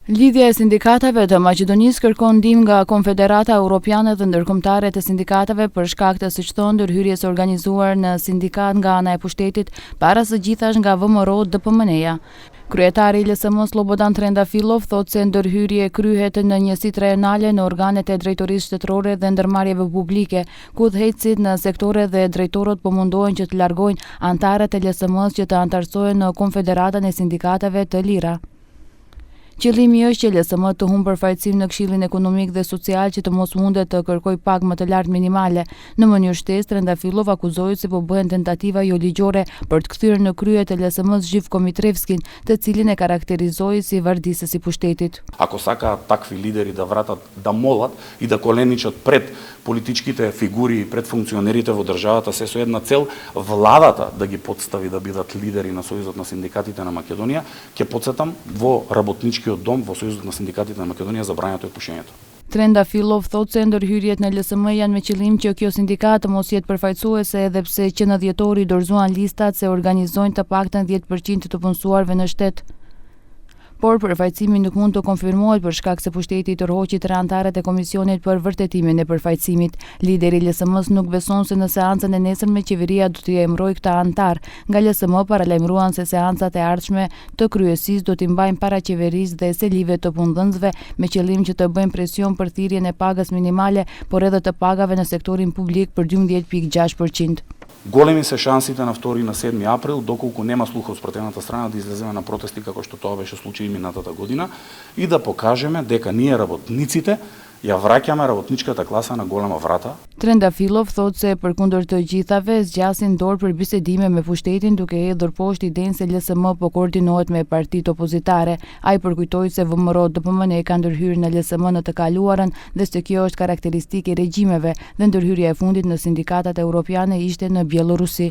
Lidhja e sindikatave të Maqedonisë kërkon ndihmë nga Konfederata Europiane dhe Ndërkombëtare të Sindikatave për shkak të, siç thonë, ndërhyrjes së organizuar në sindikat nga ana e pushtetit, para së gjithash nga VMRO-DPMNE-ja. Kryetari i LSM Slobodan Trendafilov thotë se ndërhyrje kryhet në njësitë rajonale në organet e drejtorisë shtetërore dhe ndërmarrjeve publike, ku udhëheqësit në sektore dhe drejtorët po mundohen që të largojnë anëtarët e LSM-s që të anëtarësohen në Konfederatën e Sindikatave të Lira. Qëllimi është që LSM të humbë përfaqësim në Këshillin Ekonomik dhe Social që të mos mundet të kërkoj pagë më të lartë minimale. Në mënyrë shtesë, Trendafilov akuzoi se po bëhen tentativa jo ligjore për të kthyer në krye të LSM-s Živko Mitrevskin, të cilin e karakterizoi si vardisës i pushtetit. Ако сака такви лидери да вратат, да молат и да коленичат пред политичките фигури и пред функционерите во државата се со една цел владата да ги подстави да бидат лидери на Сојузот на синдикатите на Македонија, ќе потсетам во работничкиот дом во Сојузот на синдикатите на Македонија забрањето е пушењето. Trendafilov thotë se ndërhyrjet në LSM janë me qëllim që kjo sindikat të mos jetë përfaqësuese, edhe pse që në dhjetor i dorëzuan listat se organizojnë të paktën 10% të punësuarve në shtet. Por përfaqësimi nuk mund të konfirmohet për shkak se pushteti i tërhoqi 3 anëtarët e komisionit për vërtetimin e përfaqësimit. Lideri i LSM-s nuk beson se në seancën e nesërme qeveria do t'i emërojë këta anëtar. Nga LSM paralajmëruan se seancat e ardhshme të kryesisë do t'i mbajnë para qeverisë dhe selive të punëdhënësve me qëllim që të bëjnë presion për thirrjen e pagës minimale, por edhe të pagave në sektorin publik për 12.6%. Големи се шансите на 2 и на 7 април, доколку нема слух од спротивната страна, да излеземе на протести како што тоа беше случај минатата година и да покажеме дека ние работниците ja vraќаме работничката класа на голема врата. Trendafilov thotë se përkundër të gjithave zgjasin dorë për bisedime me pushtetin, duke hedhur poshtë idenë se LSM po koordinohet me partitë opozitare. Ai përkujtoi se VMRO-DPMNE ka ndërhyrë në LSM në të kaluarën dhe se kjo është karakteristikë e regjimeve dhe ndërhyrja e fundit në sindikatat europiane ishte në Bielorusi.